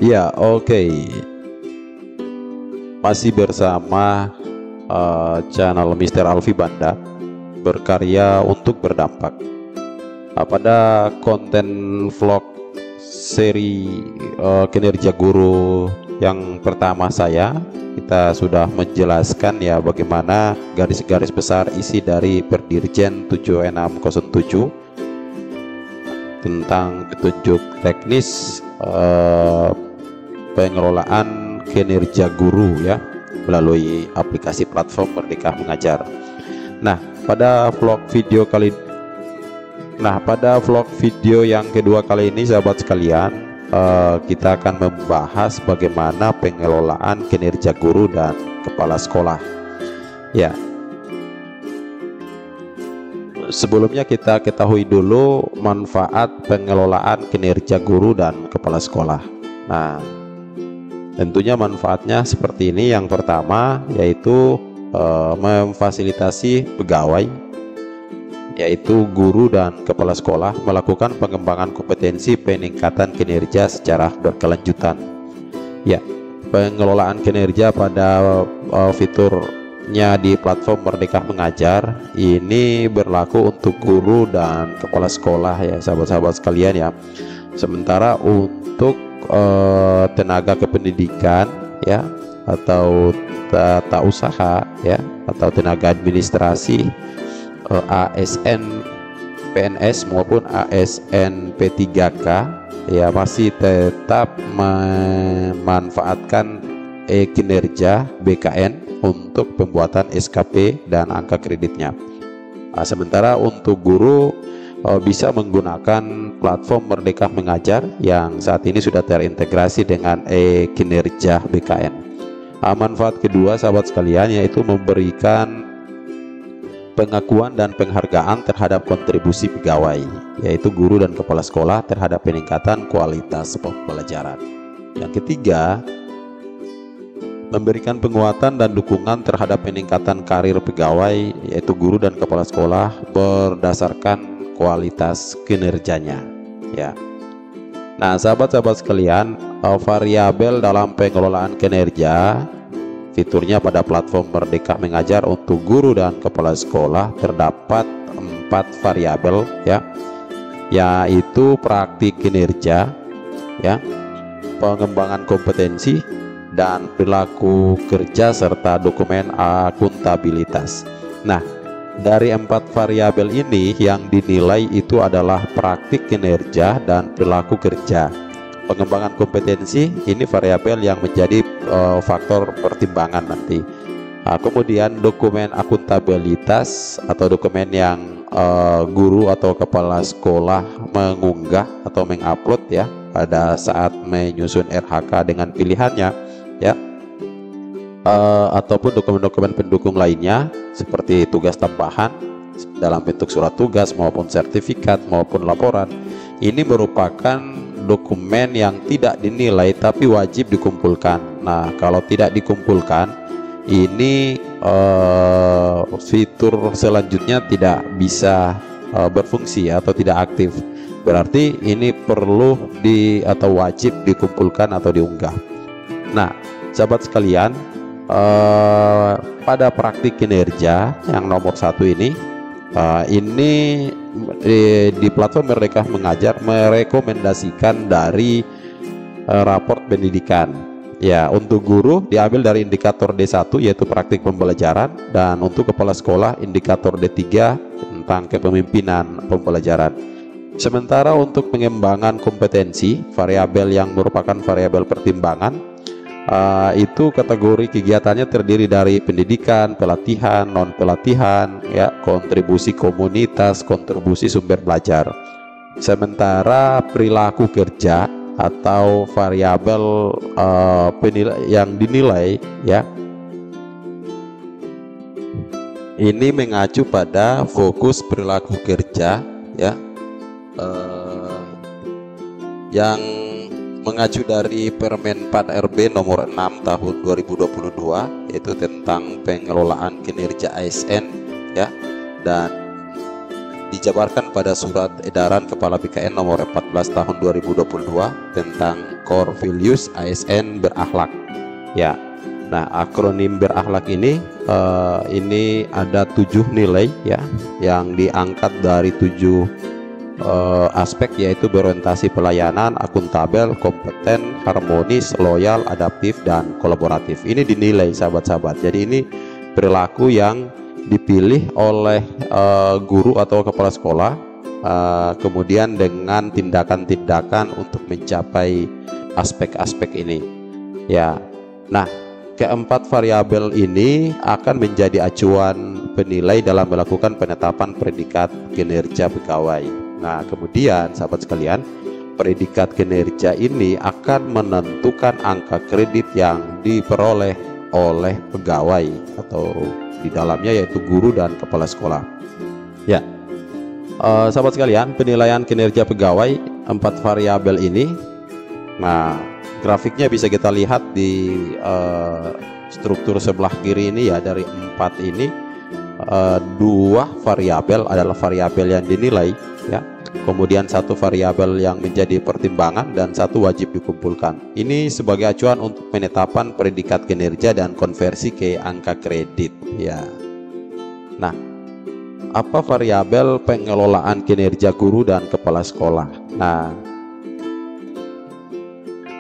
Ya, oke. Masih bersama channel Mister Alfi Banda, berkarya untuk berdampak. Pada konten vlog seri kinerja guru yang pertama kita sudah menjelaskan ya bagaimana garis-garis besar isi dari Perdirjen 7607 tentang petunjuk teknis pengelolaan kinerja guru ya melalui aplikasi platform Merdeka Mengajar. Nah, pada vlog video yang kedua kali ini sahabat sekalian, kita akan membahas bagaimana pengelolaan kinerja guru dan kepala sekolah. Ya. Sebelumnya kita ketahui dulu manfaat pengelolaan kinerja guru dan kepala sekolah. Nah, tentunya manfaatnya seperti ini. Yang pertama yaitu memfasilitasi pegawai, yaitu guru dan kepala sekolah, melakukan pengembangan kompetensi peningkatan kinerja secara berkelanjutan. Ya, pengelolaan kinerja pada fiturnya di platform Merdeka Mengajar ini berlaku untuk guru dan kepala sekolah ya sahabat-sahabat sekalian ya. Sementara untuk tenaga kependidikan ya atau tata usaha ya atau tenaga administrasi, ASN PNS maupun ASN P3K ya masih tetap memanfaatkan kinerja BKN untuk pembuatan SKP dan angka kreditnya. Sementara untuk guru bisa menggunakan platform Merdeka Mengajar yang saat ini sudah terintegrasi dengan kinerja BKN. Manfaat kedua sahabat sekalian yaitu memberikan pengakuan dan penghargaan terhadap kontribusi pegawai, yaitu guru dan kepala sekolah terhadap peningkatan kualitas pembelajaran. Yang ketiga, memberikan penguatan dan dukungan terhadap peningkatan karir pegawai, yaitu guru dan kepala sekolah berdasarkan kualitas kinerjanya ya. Nah, sahabat-sahabat sekalian, variabel dalam pengelolaan kinerja fiturnya pada platform Merdeka Mengajar untuk guru dan kepala sekolah terdapat 4 variabel ya, yaitu praktik kinerja ya, pengembangan kompetensi dan perilaku kerja serta dokumen akuntabilitas. Nah, dari 4 variabel ini yang dinilai itu adalah praktik kinerja dan perilaku kerja. Pengembangan kompetensi ini variabel yang menjadi faktor pertimbangan nanti. Kemudian dokumen akuntabilitas atau dokumen yang guru atau kepala sekolah mengunggah atau mengupload ya pada saat menyusun RHK dengan pilihannya ya. Ataupun dokumen-dokumen pendukung lainnya seperti tugas tambahan dalam bentuk surat tugas maupun sertifikat maupun laporan. Ini merupakan dokumen yang tidak dinilai tapi wajib dikumpulkan. Nah, kalau tidak dikumpulkan ini fitur selanjutnya tidak bisa berfungsi atau tidak aktif. Berarti ini perlu atau wajib dikumpulkan atau diunggah. Nah, sahabat sekalian, pada praktik kinerja yang nomor 1 ini di platform Merdeka Mengajar merekomendasikan dari raport pendidikan ya. Untuk guru diambil dari indikator D1 yaitu praktik pembelajaran, dan untuk kepala sekolah indikator D3 tentang kepemimpinan pembelajaran. Sementara untuk pengembangan kompetensi, variabel yang merupakan variabel pertimbangan itu kategori kegiatannya terdiri dari pendidikan, pelatihan, non pelatihan ya, kontribusi komunitas, kontribusi sumber belajar. Sementara perilaku kerja atau variabel yang dinilai ya ini mengacu pada fokus perilaku kerja ya, yang mengacu dari Permen 4 RB nomor 6 tahun 2022 yaitu tentang pengelolaan kinerja ASN ya. dan dijabarkan pada Surat Edaran Kepala BKN nomor 14 tahun 2022 tentang Core Values ASN berakhlak. Ya, nah akronim berakhlak ini ada 7 nilai ya yang diangkat dari 7 aspek, yaitu berorientasi pelayanan, akuntabel, kompeten, harmonis, loyal, adaptif, dan kolaboratif. Ini dinilai sahabat-sahabat. Jadi ini perilaku yang dipilih oleh guru atau kepala sekolah, kemudian dengan tindakan-tindakan untuk mencapai aspek-aspek ini. Ya, nah keempat variabel ini akan menjadi acuan penilai dalam melakukan penetapan predikat kinerja pegawai. Nah, kemudian sahabat sekalian, predikat kinerja ini akan menentukan angka kredit yang diperoleh oleh pegawai atau di dalamnya yaitu guru dan kepala sekolah. Ya, sahabat sekalian, penilaian kinerja pegawai 4 variabel ini. Nah, grafiknya bisa kita lihat di struktur sebelah kiri ini ya. Dari 4 ini 2 variabel adalah variabel yang dinilai ya. Kemudian 1 variabel yang menjadi pertimbangan dan 1 wajib dikumpulkan. Ini sebagai acuan untuk penetapan predikat kinerja dan konversi ke angka kredit ya. Nah, apa variabel pengelolaan kinerja guru dan kepala sekolah? Nah,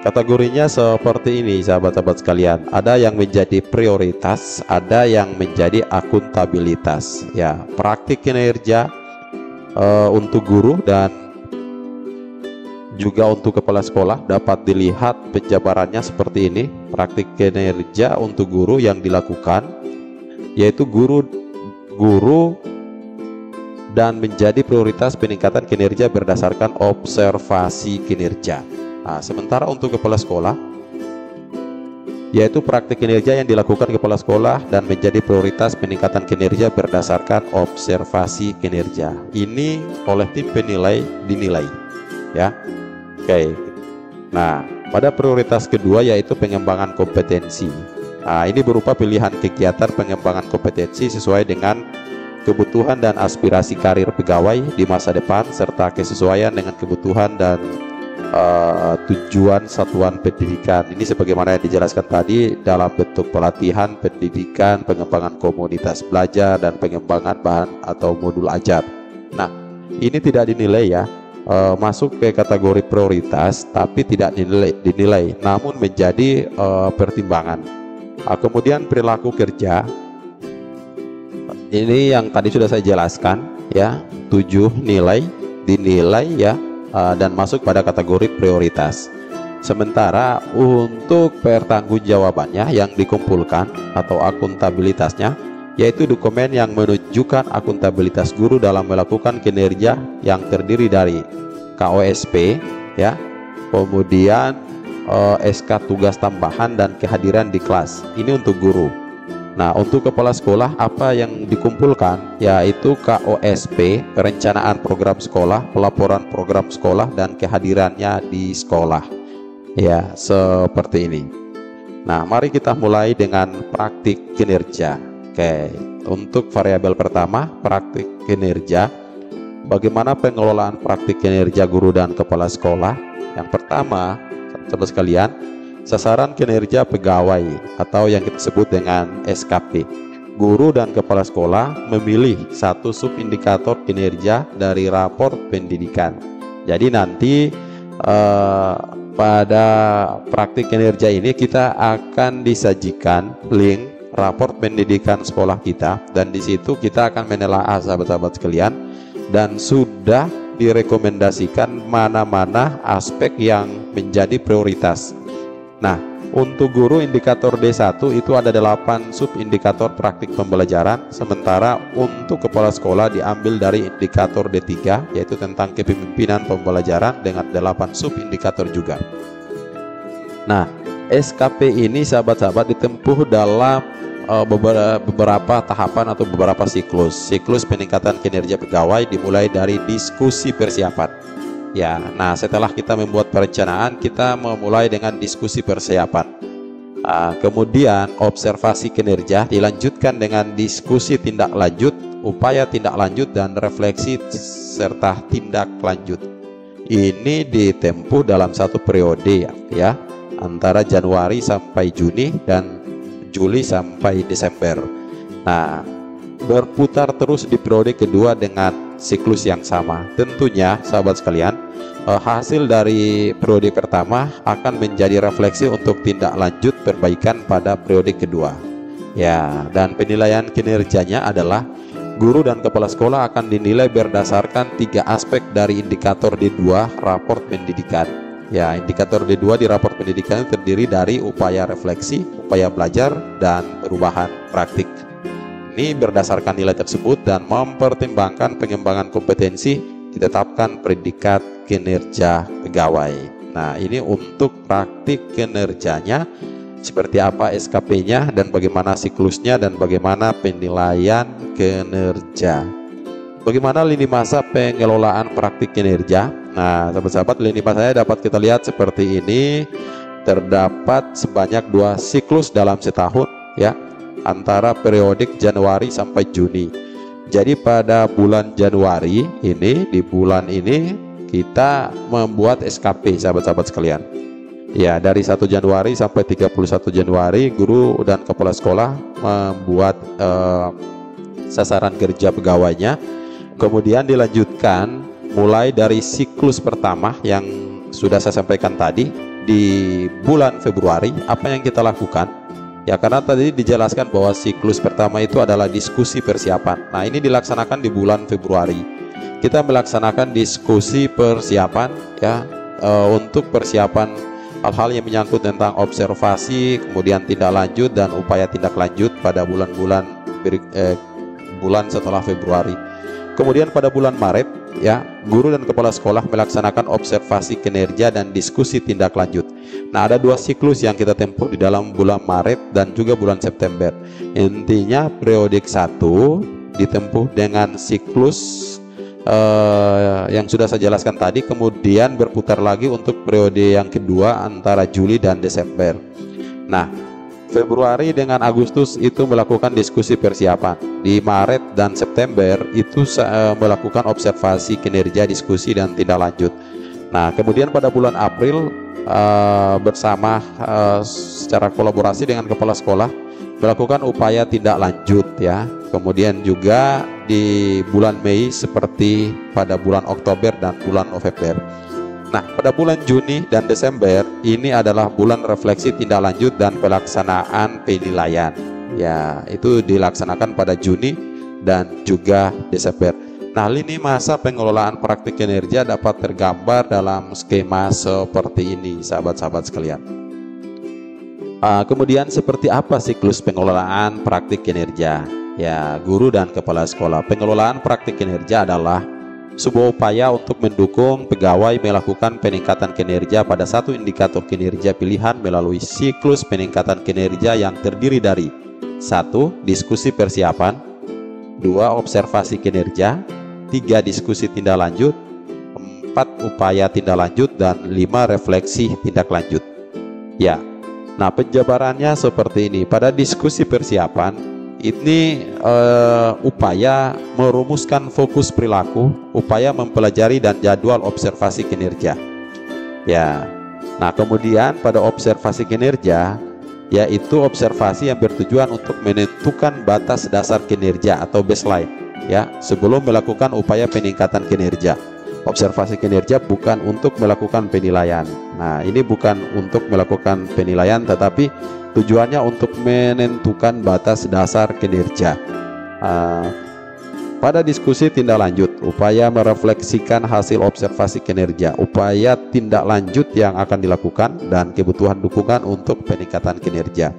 kategorinya seperti ini sahabat-sahabat sekalian. Ada yang menjadi prioritas, ada yang menjadi akuntabilitas ya. Praktik kinerja untuk guru dan juga untuk kepala sekolah dapat dilihat penjabarannya seperti ini. Praktik kinerja untuk guru yang dilakukan yaitu guru dan menjadi prioritas peningkatan kinerja berdasarkan observasi kinerja. Nah, sementara untuk kepala sekolah yaitu praktik kinerja yang dilakukan kepala sekolah dan menjadi prioritas peningkatan kinerja berdasarkan observasi kinerja. Ini oleh tim penilai dinilai ya. Oke. Nah, pada prioritas kedua yaitu pengembangan kompetensi. Nah, ini berupa pilihan kegiatan pengembangan kompetensi sesuai dengan kebutuhan dan aspirasi karir pegawai di masa depan serta kesesuaian dengan kebutuhan dan tujuan satuan pendidikan. Ini sebagaimana yang dijelaskan tadi dalam bentuk pelatihan, pendidikan, pengembangan komunitas belajar, dan pengembangan bahan atau modul ajar. Nah, ini tidak dinilai ya, masuk ke kategori prioritas tapi tidak dinilai namun menjadi pertimbangan. Kemudian perilaku kerja, ini yang tadi sudah saya jelaskan ya, 7 nilai dinilai ya, dan masuk pada kategori prioritas. Sementara untuk pertanggungjawabannya yang dikumpulkan atau akuntabilitasnya yaitu dokumen yang menunjukkan akuntabilitas guru dalam melakukan kinerja yang terdiri dari KOSP ya, kemudian SK tugas tambahan dan kehadiran di kelas. Ini untuk guru. Nah, untuk kepala sekolah apa yang dikumpulkan yaitu KOSP, perencanaan program sekolah, pelaporan program sekolah, dan kehadirannya di sekolah. Ya, seperti ini. Nah, mari kita mulai dengan praktik kinerja. Oke, untuk variabel pertama, praktik kinerja. Bagaimana pengelolaan praktik kinerja guru dan kepala sekolah? Yang pertama, sahabat sekalian, sasaran kinerja pegawai atau yang kita sebut dengan SKP. Guru dan kepala sekolah memilih 1 subindikator kinerja dari raport pendidikan. Jadi nanti pada praktik kinerja ini kita akan disajikan link raport pendidikan sekolah kita, dan di situ kita akan menelaah sahabat-sahabat sekalian dan sudah direkomendasikan mana-mana aspek yang menjadi prioritas. Nah, untuk guru indikator D1 itu ada 8 subindikator praktik pembelajaran, sementara untuk kepala sekolah diambil dari indikator D3 yaitu tentang kepemimpinan pembelajaran dengan 8 subindikator juga. Nah, SKP ini sahabat-sahabat ditempuh dalam beberapa tahapan atau beberapa siklus peningkatan kinerja pegawai, dimulai dari diskusi persiapan. Ya, nah setelah kita membuat perencanaan, kita memulai dengan diskusi persiapan. Kemudian observasi kinerja dilanjutkan dengan diskusi tindak lanjut, upaya tindak lanjut dan refleksi serta tindak lanjut. Ini ditempuh dalam satu periode ya, antara Januari sampai Juni dan Juli sampai Desember. Nah, berputar terus di periode kedua dengan siklus yang sama. Tentunya sahabat sekalian, hasil dari periode pertama akan menjadi refleksi untuk tindak lanjut perbaikan pada periode kedua. Ya, dan penilaian kinerjanya adalah guru dan kepala sekolah akan dinilai berdasarkan 3 aspek dari indikator D2 raport pendidikan. Ya, indikator D2 di raport pendidikan terdiri dari upaya refleksi, upaya belajar, dan perubahan praktik. Ini berdasarkan nilai tersebut dan mempertimbangkan pengembangan kompetensi ditetapkan predikat kinerja pegawai. Nah, ini untuk praktik kinerjanya seperti apa SKP-nya dan bagaimana siklusnya dan bagaimana penilaian kinerja. Bagaimana lini masa pengelolaan praktik kinerja? Nah, sahabat-sahabat, lini masanya dapat kita lihat seperti ini. Terdapat sebanyak 2 siklus dalam setahun ya, antara periodik Januari sampai Juni. Jadi pada bulan Januari ini, di bulan ini kita membuat SKP sahabat-sahabat sekalian. Ya, dari 1 Januari sampai 31 Januari guru dan kepala sekolah membuat sasaran kerja pegawainya. Kemudian dilanjutkan mulai dari siklus pertama yang sudah saya sampaikan tadi di bulan Februari. Apa yang kita lakukan? Ya, karena tadi dijelaskan bahwa siklus pertama itu adalah diskusi persiapan. Nah, ini dilaksanakan di bulan Februari. Kita melaksanakan diskusi persiapan ya, untuk persiapan hal-hal yang menyangkut tentang observasi, kemudian tindak lanjut dan upaya tindak lanjut pada bulan-bulan bulan setelah Februari. Kemudian pada bulan Maret ya, guru dan kepala sekolah melaksanakan observasi kinerja dan diskusi tindak lanjut. Nah, ada 2 siklus yang kita tempuh di dalam bulan Maret dan juga bulan September. Intinya periodik 1 ditempuh dengan siklus yang sudah saya jelaskan tadi, kemudian berputar lagi untuk periode yang kedua antara Juli dan Desember. Nah, Februari dengan Agustus itu melakukan diskusi persiapan. Di Maret dan September itu melakukan observasi kinerja, diskusi, dan tindak lanjut. Nah, kemudian pada bulan April bersama secara kolaborasi dengan kepala sekolah melakukan upaya tindak lanjut ya. Kemudian juga di bulan Mei seperti pada bulan Oktober dan bulan November. Nah, pada bulan Juni dan Desember ini adalah bulan refleksi tindak lanjut dan pelaksanaan penilaian. Ya, itu dilaksanakan pada Juni dan juga Desember. Nah, lini masa pengelolaan praktik kinerja dapat tergambar dalam skema seperti ini, sahabat-sahabat sekalian. Kemudian seperti apa siklus pengelolaan praktik kinerja? Ya, guru dan kepala sekolah. Pengelolaan praktik kinerja adalah sebuah upaya untuk mendukung pegawai melakukan peningkatan kinerja pada satu indikator kinerja pilihan melalui siklus peningkatan kinerja yang terdiri dari 1. Diskusi persiapan, 2. Observasi kinerja, 3. Diskusi tindak lanjut, 4. Upaya tindak lanjut, dan 5. Refleksi tindak lanjut. Ya, nah penjabarannya seperti ini. Pada diskusi persiapan ini upaya merumuskan fokus perilaku, upaya mempelajari dan jadwal observasi kinerja. Ya, nah kemudian pada observasi kinerja, yaitu observasi yang bertujuan untuk menentukan batas dasar kinerja atau baseline, ya, sebelum melakukan upaya peningkatan kinerja. Observasi kinerja bukan untuk melakukan penilaian. Nah, ini bukan untuk melakukan penilaian, tetapi tujuannya untuk menentukan batas dasar kinerja. Pada diskusi tindak lanjut, upaya merefleksikan hasil observasi kinerja, upaya tindak lanjut yang akan dilakukan, dan kebutuhan dukungan untuk peningkatan kinerja.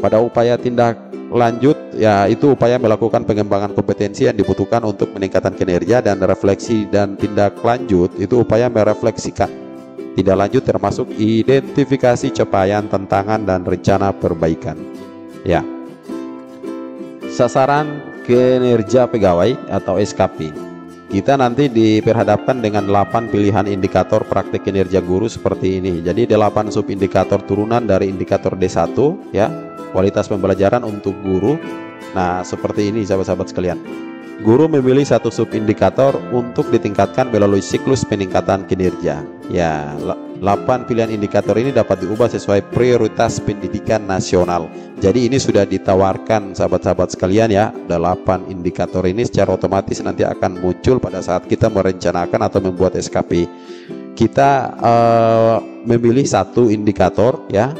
Pada upaya tindak lanjut, yaitu upaya melakukan pengembangan kompetensi yang dibutuhkan untuk peningkatan kinerja, dan refleksi dan tindak lanjut itu upaya merefleksikan tindak lanjut termasuk identifikasi capaian, tantangan, dan rencana perbaikan. Ya, sasaran kinerja pegawai atau SKP. Kita nanti diperhadapkan dengan 8 pilihan indikator praktik kinerja guru seperti ini. Jadi 8 subindikator turunan dari indikator D1 ya, kualitas pembelajaran untuk guru. Nah, seperti ini sahabat-sahabat sekalian. Guru memilih satu subindikator untuk ditingkatkan melalui siklus peningkatan kinerja. Ya, 8 pilihan indikator ini dapat diubah sesuai prioritas pendidikan nasional. Jadi ini sudah ditawarkan sahabat-sahabat sekalian ya. 8 indikator ini secara otomatis nanti akan muncul pada saat kita merencanakan atau membuat SKP. Kita memilih satu indikator ya.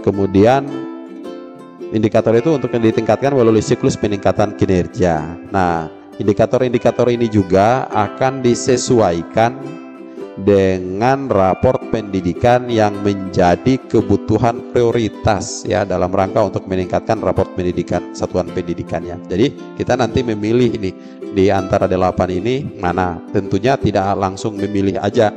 Kemudian indikator itu untuk ditingkatkan melalui siklus peningkatan kinerja. Nah, indikator-indikator ini juga akan disesuaikan dengan raport pendidikan yang menjadi kebutuhan prioritas ya, dalam rangka untuk meningkatkan raport pendidikan satuan pendidikannya. Jadi kita nanti memilih ini di antara 8 ini mana. Tentunya tidak langsung memilih aja.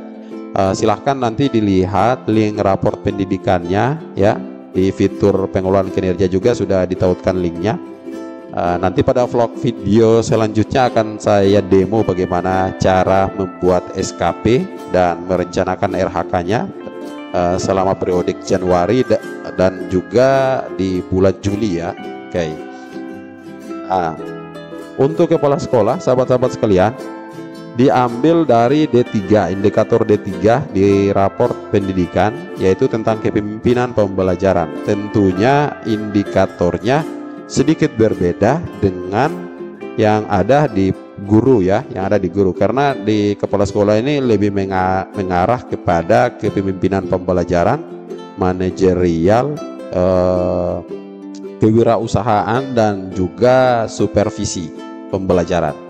Silahkan nanti dilihat link raport pendidikannya ya. Di fitur pengelolaan kinerja juga sudah ditautkan linknya. Nanti pada vlog video selanjutnya akan saya demo bagaimana cara membuat SKP dan merencanakan RHK-nya selama periodik Januari dan juga di bulan Juli ya. Oke. Untuk kepala sekolah, sahabat-sahabat sekalian, diambil dari D3, indikator D3 di raport pendidikan, yaitu tentang kepemimpinan pembelajaran. Tentunya indikatornya sedikit berbeda dengan yang ada di guru ya, yang ada di guru, karena di kepala sekolah ini lebih mengarah kepada kepemimpinan pembelajaran, manajerial, kewirausahaan dan juga supervisi pembelajaran.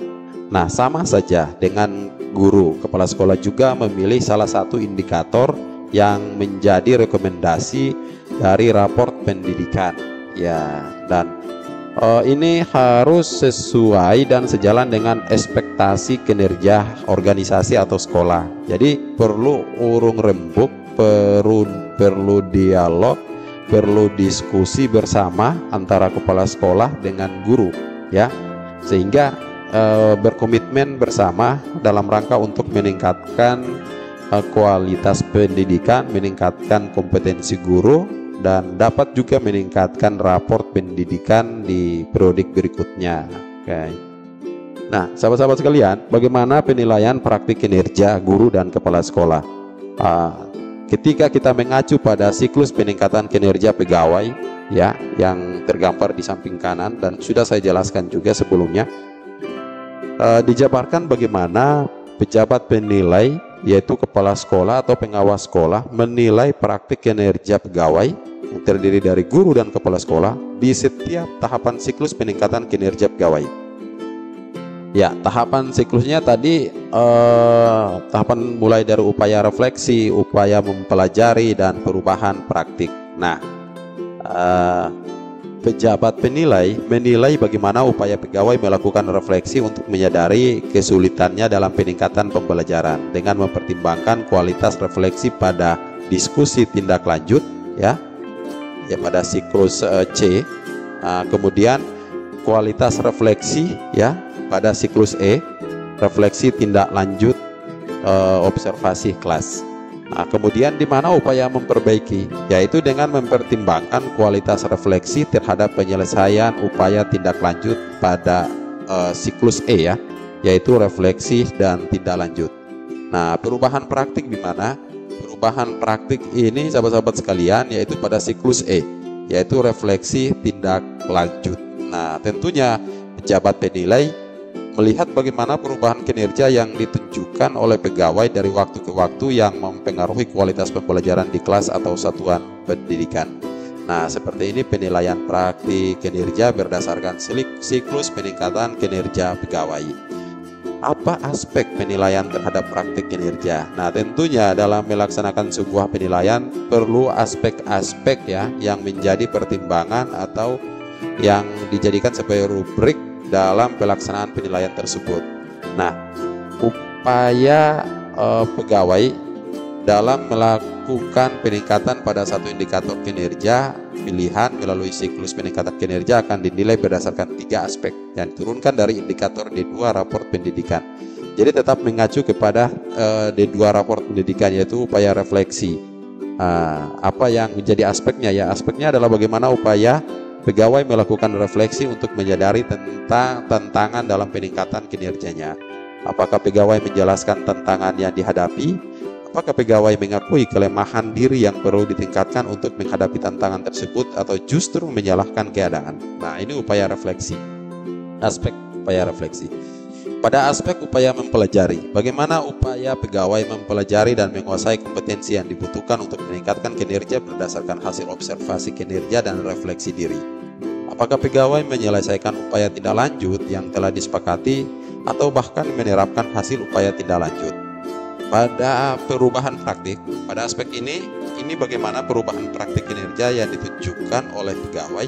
Nah, sama saja dengan guru, kepala sekolah juga memilih salah satu indikator yang menjadi rekomendasi dari raport pendidikan ya, dan ini harus sesuai dan sejalan dengan ekspektasi kinerja organisasi atau sekolah. Jadi perlu urung rembuk, perlu dialog, perlu diskusi bersama antara kepala sekolah dengan guru ya, sehingga berkomitmen bersama dalam rangka untuk meningkatkan kualitas pendidikan, meningkatkan kompetensi guru, dan dapat juga meningkatkan raport pendidikan di periodik berikutnya. Oke. Nah, sahabat-sahabat sekalian, bagaimana penilaian praktik kinerja guru dan kepala sekolah? Ketika kita mengacu pada siklus peningkatan kinerja pegawai ya, yang tergambar di samping kanan dan sudah saya jelaskan juga sebelumnya, dijabarkan bagaimana pejabat penilai, yaitu kepala sekolah atau pengawas sekolah, menilai praktik kinerja pegawai yang terdiri dari guru dan kepala sekolah di setiap tahapan siklus peningkatan kinerja pegawai. Ya, tahapan siklusnya tadi tahapan mulai dari upaya refleksi, upaya mempelajari, dan perubahan praktik. Nah, pejabat penilai menilai bagaimana upaya pegawai melakukan refleksi untuk menyadari kesulitannya dalam peningkatan pembelajaran dengan mempertimbangkan kualitas refleksi pada diskusi tindak lanjut ya pada siklus C, kemudian kualitas refleksi ya pada siklus E, refleksi tindak lanjut observasi kelas. Nah, kemudian di mana upaya memperbaiki, yaitu dengan mempertimbangkan kualitas refleksi terhadap penyelesaian upaya tindak lanjut pada siklus E ya, yaitu refleksi dan tindak lanjut. Nah, perubahan praktik di mana? Perubahan praktik ini sahabat-sahabat sekalian yaitu pada siklus E, yaitu refleksi tindak lanjut. Nah, tentunya pejabat penilai melihat bagaimana perubahan kinerja yang ditunjukkan oleh pegawai dari waktu ke waktu yang mempengaruhi kualitas pembelajaran di kelas atau satuan pendidikan. Nah, seperti ini penilaian praktik kinerja berdasarkan siklus peningkatan kinerja pegawai. Apa aspek penilaian terhadap praktik kinerja? Nah, tentunya dalam melaksanakan sebuah penilaian perlu aspek-aspek ya yang menjadi pertimbangan atau yang dijadikan sebagai rubrik dalam pelaksanaan penilaian tersebut. Nah, upaya pegawai dalam melakukan peningkatan pada satu indikator kinerja pilihan melalui siklus peningkatan kinerja akan dinilai berdasarkan 3 aspek yang diturunkan dari indikator D2 raport pendidikan. Jadi tetap mengacu kepada D2 raport pendidikan, yaitu upaya refleksi. Apa yang menjadi aspeknya ya? Aspeknya adalah bagaimana upaya pegawai melakukan refleksi untuk menyadari tentang tantangan dalam peningkatan kinerjanya. Apakah pegawai menjelaskan tantangan yang dihadapi? Apakah pegawai mengakui kelemahan diri yang perlu ditingkatkan untuk menghadapi tantangan tersebut, atau justru menyalahkan keadaan? Nah, ini upaya refleksi. Aspek upaya refleksi. Pada aspek upaya mempelajari, bagaimana upaya pegawai mempelajari dan menguasai kompetensi yang dibutuhkan untuk meningkatkan kinerja berdasarkan hasil observasi kinerja dan refleksi diri. Apakah pegawai menyelesaikan upaya tindak lanjut yang telah disepakati, atau bahkan menerapkan hasil upaya tindak lanjut? Pada perubahan praktik, pada aspek ini bagaimana perubahan praktik kinerja yang ditunjukkan oleh pegawai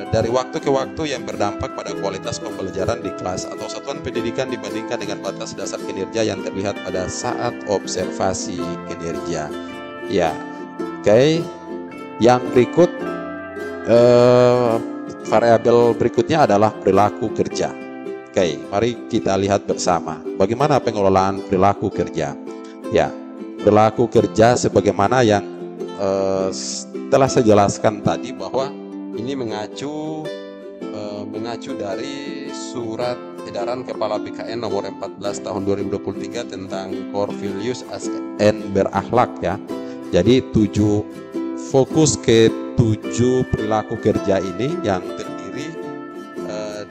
dari waktu ke waktu yang berdampak pada kualitas pembelajaran di kelas atau satuan pendidikan dibandingkan dengan batas dasar kinerja yang terlihat pada saat observasi kinerja. Ya, oke. Yang berikut, variabel berikutnya adalah perilaku kerja. Oke, mari kita lihat bersama bagaimana pengelolaan perilaku kerja. Ya, perilaku kerja sebagaimana yang telah saya jelaskan tadi, bahwa ini mengacu dari Surat Edaran Kepala BKN nomor 14 tahun 2023 tentang core values ASN berakhlak, ya. Jadi fokus ke 7 perilaku kerja ini yang terdiri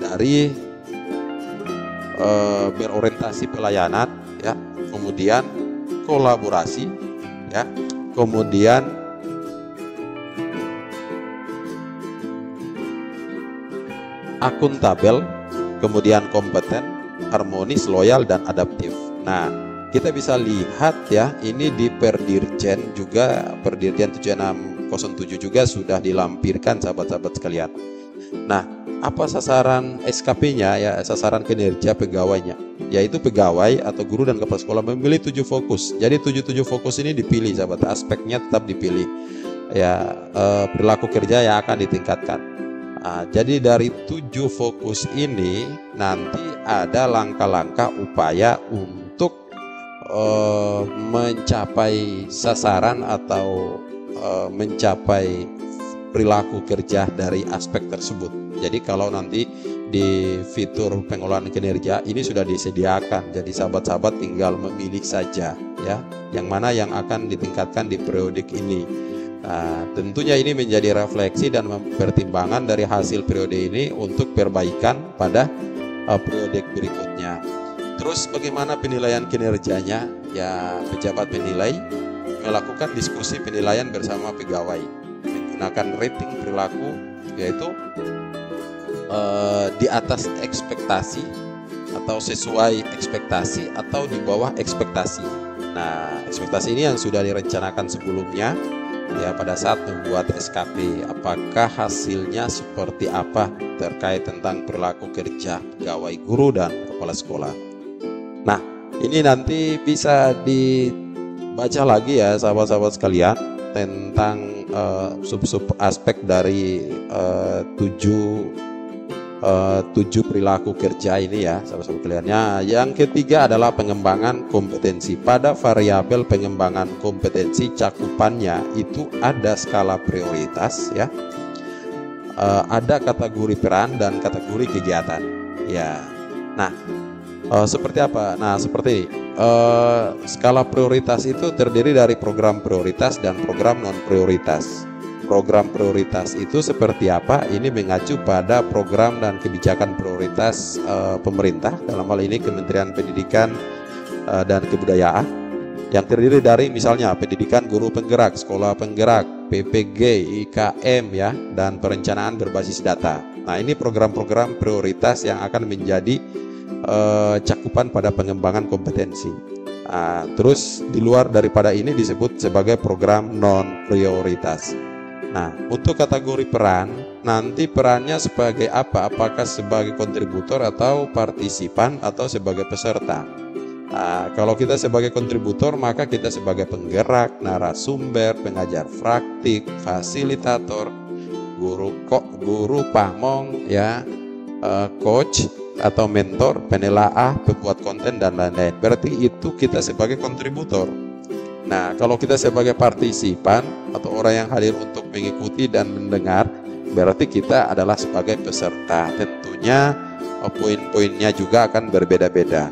dari berorientasi pelayanan, ya, kemudian kolaborasi, ya, kemudian akuntabel, kemudian kompeten, harmonis, loyal, dan adaptif. Nah, kita bisa lihat, ya, ini di Perdirjen juga, Perdirjen 7607 juga sudah dilampirkan, sahabat-sahabat sekalian. Nah, apa sasaran SKP-nya, ya, sasaran kinerja pegawainya, yaitu pegawai atau guru dan kepala sekolah memilih 7 fokus. Jadi 7 fokus ini dipilih, sahabat, aspeknya tetap dipilih, ya, perilaku kerja yang akan ditingkatkan. Jadi dari 7 fokus ini nanti ada langkah-langkah upaya untuk mencapai sasaran atau mencapai perilaku kerja dari aspek tersebut. Jadi kalau nanti di fitur pengelolaan kinerja ini sudah disediakan, jadi sahabat-sahabat tinggal memilih saja, ya, yang mana yang akan ditingkatkan di periodik ini. Nah, tentunya ini menjadi refleksi dan pertimbangan dari hasil periode ini untuk perbaikan pada periode berikutnya. Terus bagaimana penilaian kinerjanya? Ya, pejabat penilai melakukan diskusi penilaian bersama pegawai menggunakan rating perilaku, yaitu di atas ekspektasi atau sesuai ekspektasi atau di bawah ekspektasi. Nah, ekspektasi ini yang sudah direncanakan sebelumnya, ya, pada saat membuat SKP. Apakah hasilnya seperti apa terkait tentang perilaku kerja pegawai guru dan kepala sekolah. Nah, ini nanti bisa dibaca lagi, ya, sahabat-sahabat sekalian, tentang sub-sub aspek dari 7 perilaku kerja ini, ya, sahabat-sahabat sekaliannya. Yang ketiga adalah pengembangan kompetensi. Pada variabel pengembangan kompetensi, cakupannya itu ada skala prioritas, ya, ada kategori peran dan kategori kegiatan, ya. Nah, seperti apa? Nah, seperti skala prioritas itu terdiri dari program prioritas dan program non prioritas. Program prioritas itu seperti apa? Ini mengacu pada program dan kebijakan prioritas pemerintah, dalam hal ini Kementerian Pendidikan dan Kebudayaan, yang terdiri dari misalnya pendidikan guru penggerak, sekolah penggerak, PPG, IKM, ya, dan perencanaan berbasis data. Nah, ini program-program prioritas yang akan menjadi cakupan pada pengembangan kompetensi. Terus di luar daripada ini disebut sebagai program non prioritas. Nah, untuk kategori peran, nanti perannya sebagai apa? Apakah sebagai kontributor atau partisipan atau sebagai peserta? Nah, kalau kita sebagai kontributor, maka kita sebagai penggerak, narasumber, pengajar praktik, fasilitator, guru pamong, ya, coach atau mentor, penelaah, pembuat konten, dan lain-lain. Berarti itu kita sebagai kontributor. Nah, kalau kita sebagai partisipan atau orang yang hadir untuk mengikuti dan mendengar, berarti kita adalah sebagai peserta. Tentunya poin-poinnya juga akan berbeda-beda.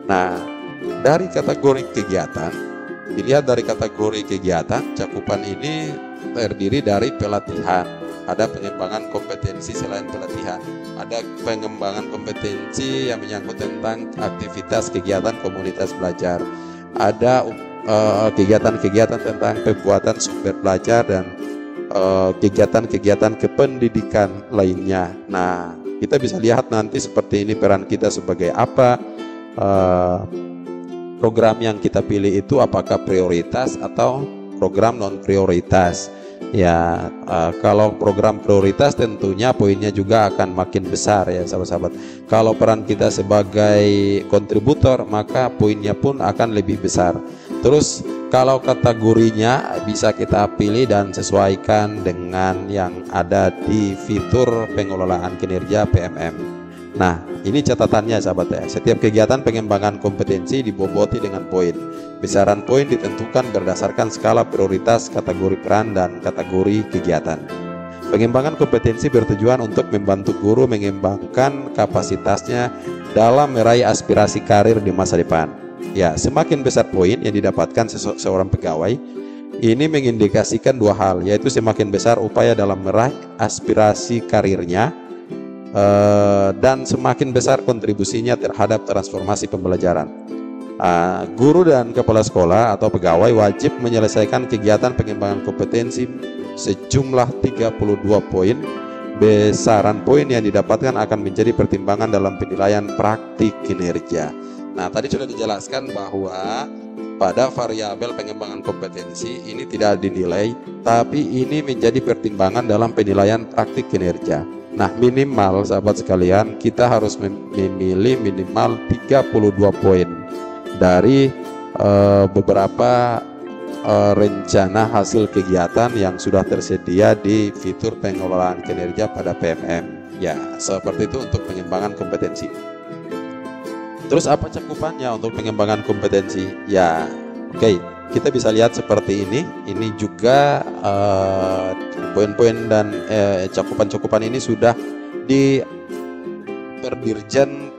Nah, dari kategori kegiatan, dilihat dari kategori kegiatan, cakupan ini terdiri dari pelatihan, ada pengembangan kompetensi selain pelatihan, ada pengembangan kompetensi yang menyangkut tentang aktivitas kegiatan komunitas belajar, ada kegiatan-kegiatan tentang pembuatan sumber belajar dan kegiatan-kegiatan kependidikan lainnya. Nah, kita bisa lihat nanti seperti ini peran kita sebagai apa, program yang kita pilih itu apakah prioritas atau program non prioritas. Ya, kalau program prioritas tentunya poinnya juga akan makin besar ya sahabat-sahabat. Kalau peran kita sebagai kontributor maka poinnya pun akan lebih besar. Terus kalau kategorinya bisa kita pilih dan sesuaikan dengan yang ada di fitur pengelolaan kinerja PMM. Nah, ini catatannya sahabat ya. Setiap kegiatan pengembangan kompetensi diboboti dengan poin. Besaran poin ditentukan berdasarkan skala prioritas, kategori peran, dan kategori kegiatan. Pengembangan kompetensi bertujuan untuk membantu guru mengembangkan kapasitasnya dalam meraih aspirasi karir di masa depan. Ya, semakin besar poin yang didapatkan seorang pegawai, ini mengindikasikan dua hal, yaitu semakin besar upaya dalam meraih aspirasi karirnya, dan semakin besar kontribusinya terhadap transformasi pembelajaran. Guru dan kepala sekolah atau pegawai wajib menyelesaikan kegiatan pengembangan kompetensi sejumlah 32 poin. Besaran poin yang didapatkan akan menjadi pertimbangan dalam penilaian praktik kinerja. Nah, tadi sudah dijelaskan bahwa pada variabel pengembangan kompetensi ini tidak dinilai, tapi ini menjadi pertimbangan dalam penilaian praktik kinerja. Nah, minimal sahabat sekalian kita harus memilih minimal 32 poin dari beberapa rencana hasil kegiatan yang sudah tersedia di fitur pengelolaan kinerja pada PMM. Ya, seperti itu untuk pengembangan kompetensi. Terus apa cakupannya untuk pengembangan kompetensi? Ya, oke. Kita bisa lihat seperti ini. Ini juga poin-poin dan cakupan-cakupan ini sudah di Perdirjen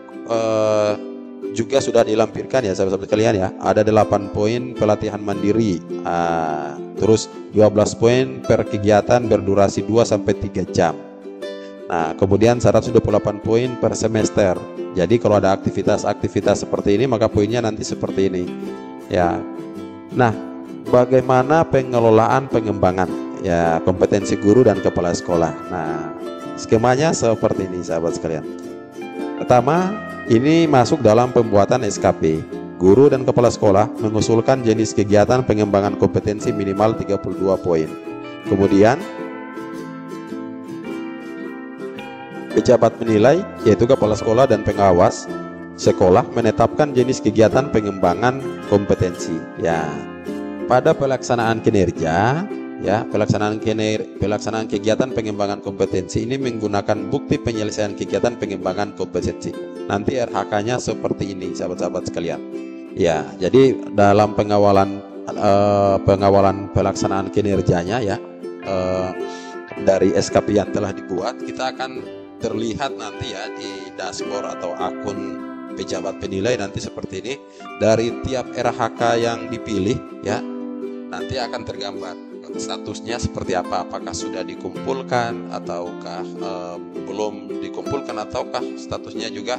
juga sudah dilampirkan ya sahabat-sahabat sekalian ya. Ada 8 poin pelatihan mandiri, terus 12 poin per kegiatan berdurasi 2-3 jam. Nah, kemudian 128 poin per semester. Jadi kalau ada aktivitas-aktivitas seperti ini maka poinnya nanti seperti ini ya. Nah, bagaimana pengelolaan pengembangan ya kompetensi guru dan kepala sekolah? Nah, skemanya seperti ini sahabat sekalian. Pertama, ini masuk dalam pembuatan SKP. Guru dan kepala sekolah mengusulkan jenis kegiatan pengembangan kompetensi minimal 32 poin. Kemudian pejabat menilai, yaitu kepala sekolah dan pengawas sekolah, menetapkan jenis kegiatan pengembangan kompetensi. Ya, pada pelaksanaan kinerja, ya pelaksanaan kegiatan pengembangan kompetensi ini menggunakan bukti penyelesaian kegiatan pengembangan kompetensi. Nanti RHK-nya seperti ini, sahabat-sahabat sekalian. Ya, jadi dalam pengawalan pelaksanaan kinerjanya ya, dari SKP yang telah dibuat, kita akan terlihat nanti ya di dashboard atau akun pejabat penilai nanti seperti ini. Dari tiap RHK yang dipilih ya, nanti akan tergambar statusnya seperti apa, apakah sudah dikumpulkan ataukah belum dikumpulkan, ataukah statusnya juga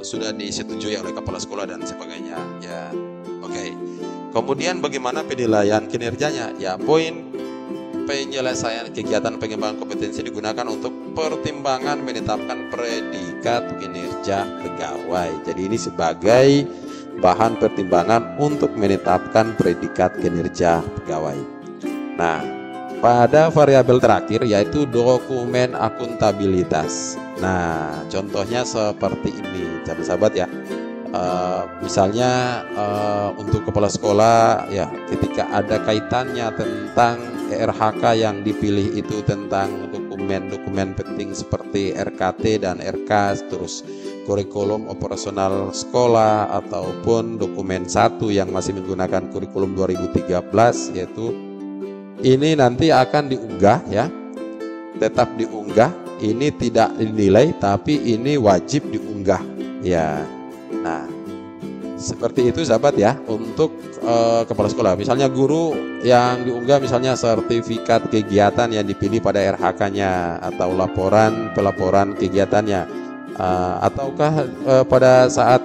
sudah disetujui oleh kepala sekolah dan sebagainya ya. Oke. Kemudian bagaimana penilaian kinerjanya? Ya, poin penyelesaian kegiatan pengembangan kompetensi digunakan untuk pertimbangan menetapkan predikat kinerja pegawai. Jadi ini sebagai bahan pertimbangan untuk menetapkan predikat kinerja pegawai. Nah, pada variabel terakhir yaitu dokumen akuntabilitas. Nah, contohnya seperti ini, sahabat-sahabat ya. Misalnya untuk kepala sekolah ya, ketika ada kaitannya tentang RHK yang dipilih itu tentang dokumen-dokumen penting seperti RKT dan RK, terus kurikulum operasional sekolah ataupun dokumen 1 yang masih menggunakan kurikulum 2013, yaitu ini nanti akan diunggah ya tetap diunggah, ini tidak dinilai tapi ini wajib diunggah ya. Nah, seperti itu sahabat ya untuk kepala sekolah. Misalnya guru yang diunggah misalnya sertifikat kegiatan yang dipilih pada RHK-nya atau pelaporan kegiatannya, ataukah pada saat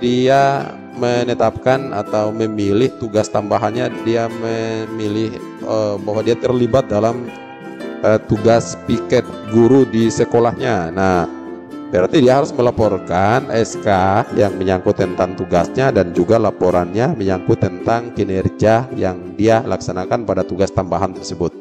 dia menetapkan atau memilih tugas tambahannya, dia memilih bahwa dia terlibat dalam tugas piket guru di sekolahnya. Nah, berarti dia harus melaporkan SK yang menyangkut tentang tugasnya dan juga laporannya menyangkut tentang kinerja yang dia laksanakan pada tugas tambahan tersebut.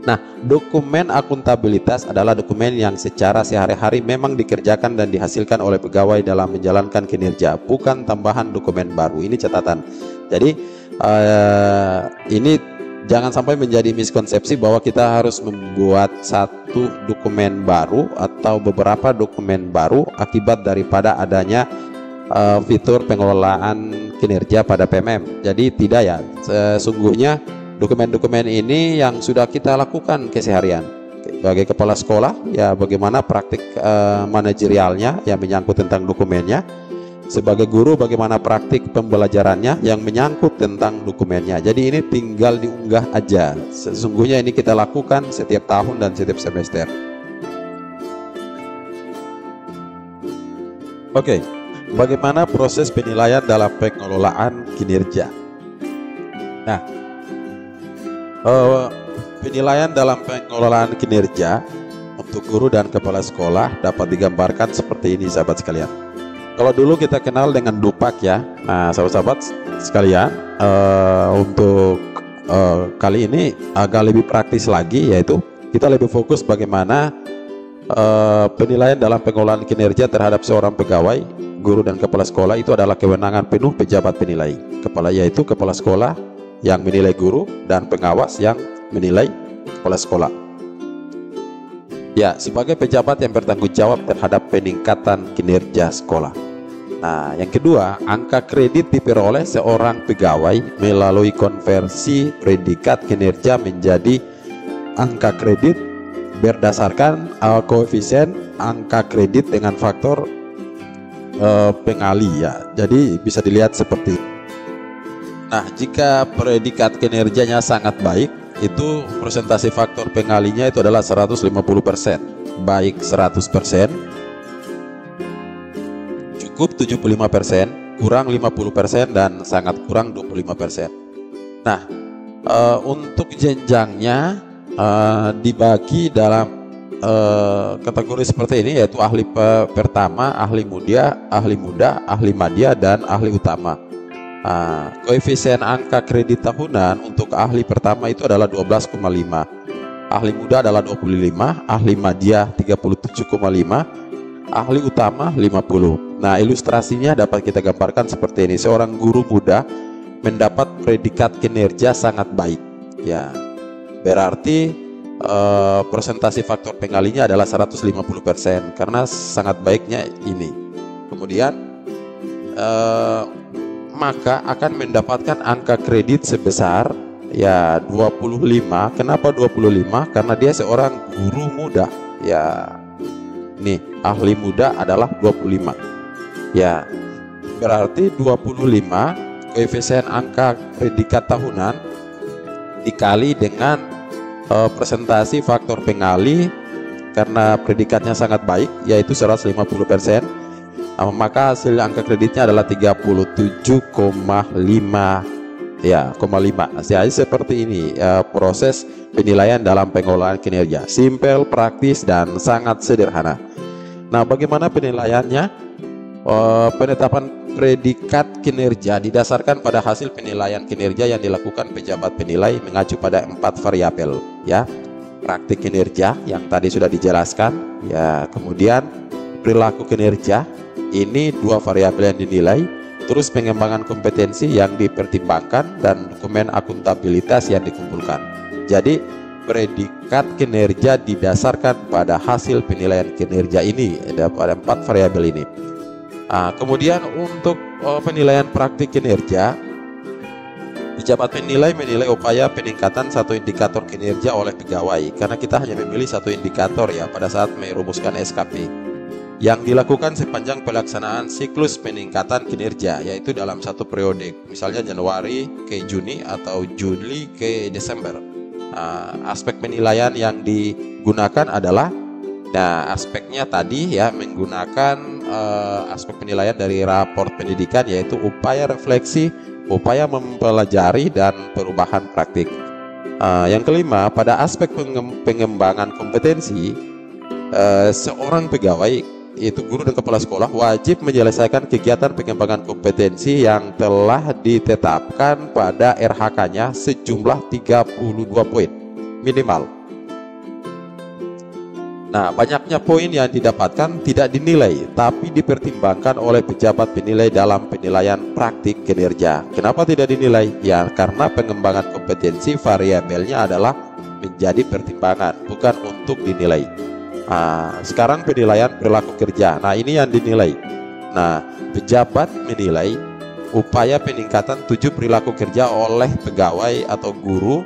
Nah, dokumen akuntabilitas adalah dokumen yang secara sehari-hari memang dikerjakan dan dihasilkan oleh pegawai dalam menjalankan kinerja, bukan tambahan dokumen baru. Ini catatan. Jadi ini jangan sampai menjadi miskonsepsi bahwa kita harus membuat satu dokumen baru atau beberapa dokumen baru akibat daripada adanya fitur pengelolaan kinerja pada PMM. Jadi tidak ya, sesungguhnya dokumen-dokumen ini yang sudah kita lakukan keseharian sebagai kepala sekolah ya, bagaimana praktik manajerialnya yang menyangkut tentang dokumennya, sebagai guru bagaimana praktik pembelajarannya yang menyangkut tentang dokumennya. Jadi ini tinggal diunggah aja. Sesungguhnya ini kita lakukan setiap tahun dan setiap semester. Oke, bagaimana proses penilaian dalam pengelolaan kinerja? Nah, penilaian dalam pengelolaan kinerja untuk guru dan kepala sekolah dapat digambarkan seperti ini sahabat sekalian. Kalau dulu kita kenal dengan DUPAK ya. Nah, sahabat-sahabat sekalian, untuk kali ini agak lebih praktis lagi, yaitu kita lebih fokus bagaimana penilaian dalam pengelolaan kinerja terhadap seorang pegawai, guru dan kepala sekolah itu adalah kewenangan penuh pejabat penilai. Yaitu kepala sekolah yang menilai guru dan pengawas yang menilai kepala sekolah. Ya, sebagai pejabat yang bertanggung jawab terhadap peningkatan kinerja sekolah. Nah, yang kedua, angka kredit diperoleh seorang pegawai melalui konversi predikat kinerja menjadi angka kredit berdasarkan koefisien angka kredit dengan faktor pengali ya. Jadi bisa dilihat seperti ini. Nah, jika predikat kinerjanya sangat baik, itu persentase faktor pengalinya itu adalah 150%. Baik 100%, cukup 75%, kurang 50%, dan sangat kurang 25%. Nah, untuk jenjangnya dibagi dalam kategori seperti ini, yaitu ahli pertama, ahli muda, ahli madya, dan ahli utama. Koefisien angka kredit tahunan untuk ahli pertama itu adalah 12,5, ahli muda adalah 25, ahli madya 37,5, ahli utama 50. Nah, ilustrasinya dapat kita gambarkan seperti ini. Seorang guru muda mendapat predikat kinerja sangat baik ya, berarti persentase faktor pengalinya adalah 150% karena sangat baiknya ini. Kemudian maka akan mendapatkan angka kredit sebesar ya 25. Kenapa 25? Karena dia seorang guru muda ya. Nih, ahli muda adalah 25 ya, berarti 25 koefisien angka predikat tahunan dikali dengan presentasi faktor pengali karena predikatnya sangat baik, yaitu 150%. Maka hasil angka kreditnya adalah 37,5 ya, 0,5. Jadi seperti ini proses penilaian dalam pengelolaan kinerja. Simpel, praktis, dan sangat sederhana. Nah, bagaimana penilaiannya? Penetapan predikat kinerja didasarkan pada hasil penilaian kinerja yang dilakukan pejabat penilai mengacu pada 4 variabel ya. Praktik kinerja yang tadi sudah dijelaskan ya, kemudian perilaku kinerja, ini 2 variabel yang dinilai, terus pengembangan kompetensi yang dipertimbangkan, dan dokumen akuntabilitas yang dikumpulkan. Jadi predikat kinerja didasarkan pada hasil penilaian kinerja ini, ada pada 4 variabel ini. Kemudian untuk penilaian praktik kinerja Pejabat penilai menilai upaya peningkatan satu indikator kinerja oleh pegawai, karena kita hanya memilih satu indikator ya pada saat merumuskan SKP, yang dilakukan sepanjang pelaksanaan siklus peningkatan kinerja, yaitu dalam satu periode, misalnya Januari ke Juni atau Juli ke Desember. Aspek penilaian yang digunakan adalah, aspeknya tadi ya, menggunakan aspek penilaian dari raport pendidikan, yaitu upaya refleksi, upaya mempelajari, dan perubahan praktik. Yang kelima, pada aspek pengembangan kompetensi, seorang pegawai, yaitu guru dan kepala sekolah, wajib menyelesaikan kegiatan pengembangan kompetensi yang telah ditetapkan pada RHK-nya sejumlah 32 poin minimal. Nah, banyaknya poin yang didapatkan tidak dinilai, tapi dipertimbangkan oleh pejabat penilai dalam penilaian praktik kinerja. Kenapa tidak dinilai? Ya, karena pengembangan kompetensi variabelnya adalah menjadi pertimbangan, bukan untuk dinilai. Sekarang penilaian perilaku kerja. Nah, ini yang dinilai. Nah, pejabat menilai upaya peningkatan 7 perilaku kerja oleh pegawai atau guru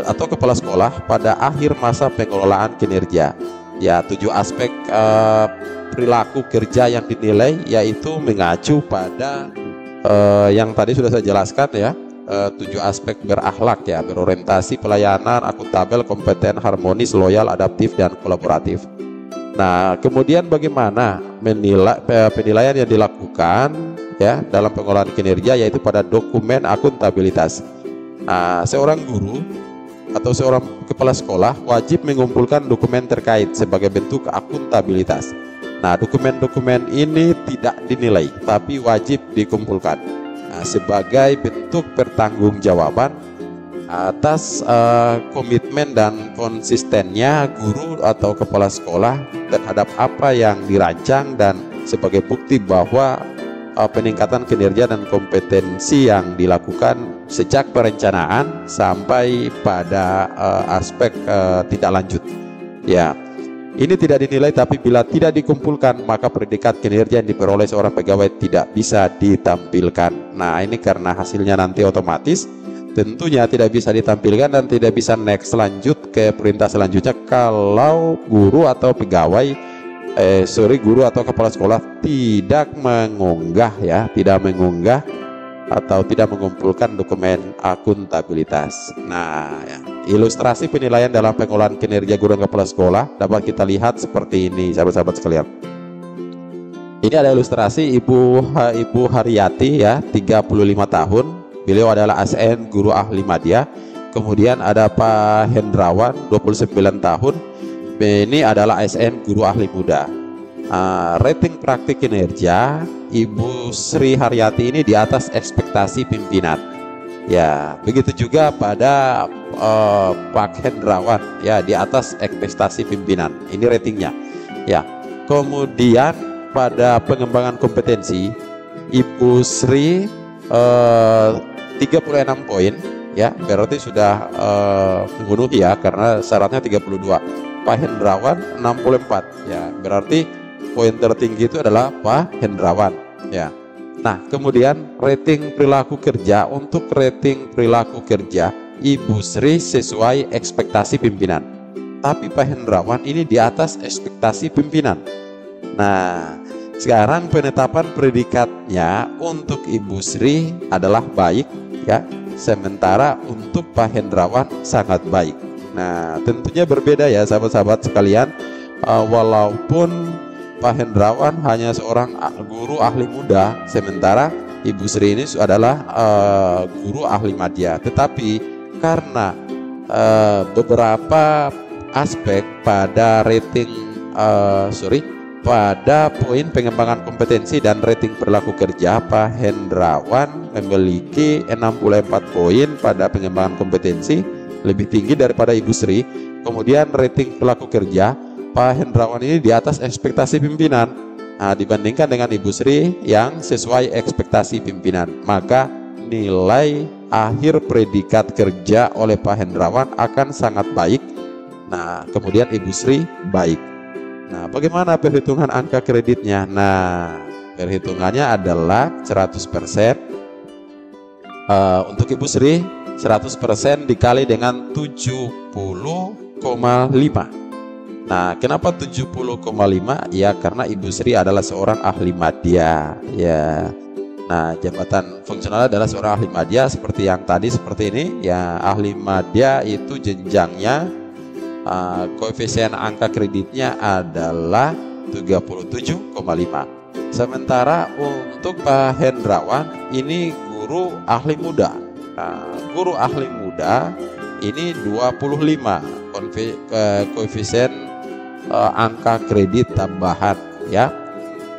atau kepala sekolah pada akhir masa pengelolaan kinerja. Ya, 7 aspek perilaku kerja yang dinilai, yaitu mengacu pada yang tadi sudah saya jelaskan ya. 7 aspek berakhlak ya, berorientasi, pelayanan, akuntabel, kompeten, harmonis, loyal, adaptif, dan kolaboratif. Nah, kemudian bagaimana penilaian yang dilakukan ya dalam pengelolaan kinerja, yaitu pada dokumen akuntabilitas. Seorang guru atau seorang kepala sekolah wajib mengumpulkan dokumen terkait sebagai bentuk akuntabilitas. Nah, dokumen-dokumen ini tidak dinilai, tapi wajib dikumpulkan sebagai bentuk pertanggungjawaban atas komitmen dan konsistennya guru atau kepala sekolah terhadap apa yang dirancang, dan sebagai bukti bahwa peningkatan kinerja dan kompetensi yang dilakukan sejak perencanaan sampai pada aspek tidak lanjut. Ya, ini tidak dinilai, tapi bila tidak dikumpulkan maka predikat kinerja yang diperoleh seorang pegawai tidak bisa ditampilkan. Nah, ini karena hasilnya nanti otomatis tentunya tidak bisa ditampilkan dan tidak bisa next lanjut ke perintah selanjutnya kalau guru atau pegawai guru atau kepala sekolah tidak mengunggah atau tidak mengumpulkan dokumen akuntabilitas. Nah, ya, ilustrasi penilaian dalam pengelolaan kinerja guru dan kepala sekolah dapat kita lihat seperti ini, sahabat-sahabat sekalian. Ini ada ilustrasi Ibu Haryati ya, 35 tahun. Beliau adalah ASN guru ahli madya. Kemudian ada Pak Hendrawan, 29 tahun. Ini adalah ASN guru ahli muda. Rating praktik kinerja Ibu Sri Haryati ini di atas ekspektasi pimpinan. Ya, begitu juga pada Pak Hendrawan ya, di atas ekspektasi pimpinan. Ini ratingnya. Ya. Kemudian pada pengembangan kompetensi Ibu Sri 36 poin ya, berarti sudah memenuhi ya, karena syaratnya 32. Pak Hendrawan 64 ya, berarti poin tertinggi itu adalah Pak Hendrawan ya. Nah, kemudian rating perilaku kerja. Untuk rating perilaku kerja Ibu Sri sesuai ekspektasi pimpinan, tapi Pak Hendrawan ini di atas ekspektasi pimpinan. Nah, sekarang penetapan predikatnya untuk Ibu Sri adalah baik ya, sementara untuk Pak Hendrawan sangat baik. Nah, tentunya berbeda ya sahabat-sahabat sekalian. Walaupun Pak Hendrawan hanya seorang guru ahli muda, sementara Ibu Sri ini adalah guru ahli madya. Tetapi karena beberapa aspek pada rating pada poin pengembangan kompetensi dan rating perilaku kerja, Pak Hendrawan memiliki 64 poin pada pengembangan kompetensi, lebih tinggi daripada Ibu Sri. Kemudian rating perilaku kerja Pak Hendrawan ini di atas ekspektasi pimpinan. Nah, dibandingkan dengan Ibu Sri yang sesuai ekspektasi pimpinan, maka nilai akhir predikat kerja oleh Pak Hendrawan akan sangat baik. Nah, kemudian Ibu Sri baik. Nah, bagaimana perhitungan angka kreditnya? Nah, perhitungannya adalah 100% Untuk Ibu Sri 100% dikali dengan 70,5. Nah, kenapa 70,5? Ya, karena Ibu Sri adalah seorang ahli madya, ya. Nah, jabatan fungsional adalah seorang ahli madya seperti yang tadi, seperti ini. Ya, ahli madya itu jenjangnya, koefisien angka kreditnya adalah 37,5. Sementara untuk Pak Hendrawan ini guru ahli muda. Nah, guru ahli muda ini 25 koefisien angka kredit tambahan, ya.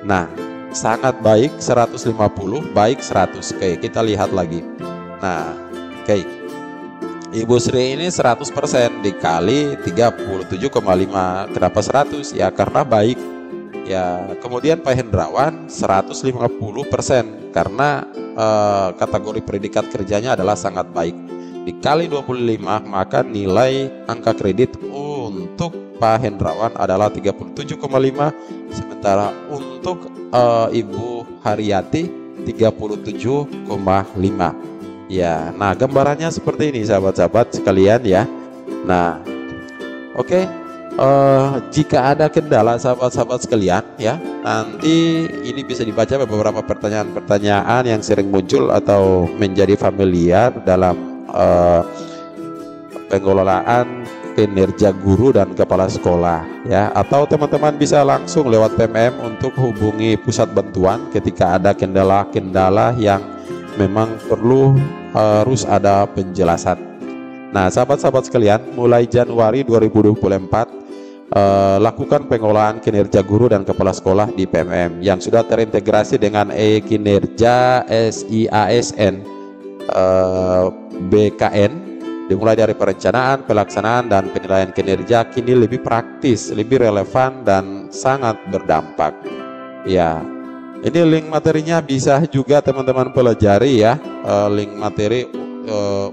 Nah, sangat baik 150, baik 100. Oke, kita lihat lagi. Nah, oke. Ibu Sri ini 100% dikali 37,5. Kenapa 100? Ya karena baik. Ya, kemudian Pak Hendrawan 150% karena kategori predikat kerjanya adalah sangat baik. Dikali 25, maka nilai angka kredit untuk Pak Hendrawan adalah 37,5, sementara untuk Ibu Haryati 37,5. Ya, nah gambarannya seperti ini sahabat-sahabat sekalian ya. Nah, oke. Jika ada kendala sahabat-sahabat sekalian ya, nanti ini bisa dibaca beberapa pertanyaan-pertanyaan yang sering muncul atau menjadi familiar dalam pengelolaan kinerja guru dan kepala sekolah ya, atau teman-teman bisa langsung lewat PMM untuk hubungi pusat bantuan ketika ada kendala-kendala yang memang perlu harus ada penjelasan. Nah, sahabat-sahabat sekalian, mulai Januari 2024 lakukan pengolahan kinerja guru dan kepala sekolah di PMM yang sudah terintegrasi dengan e-kinerja SIASN BKN. Dimulai dari perencanaan, pelaksanaan, dan penilaian kinerja kini lebih praktis, lebih relevan, dan sangat berdampak. Ya, ini link materinya bisa juga teman-teman pelajari ya, link materi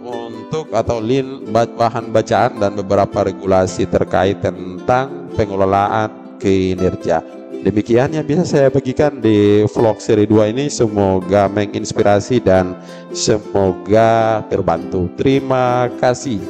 untuk atau link bahan bacaan dan beberapa regulasi terkait tentang pengelolaan kinerja. Demikian yang bisa saya bagikan di vlog seri 2 ini. Semoga menginspirasi dan semoga terbantu. Terima kasih.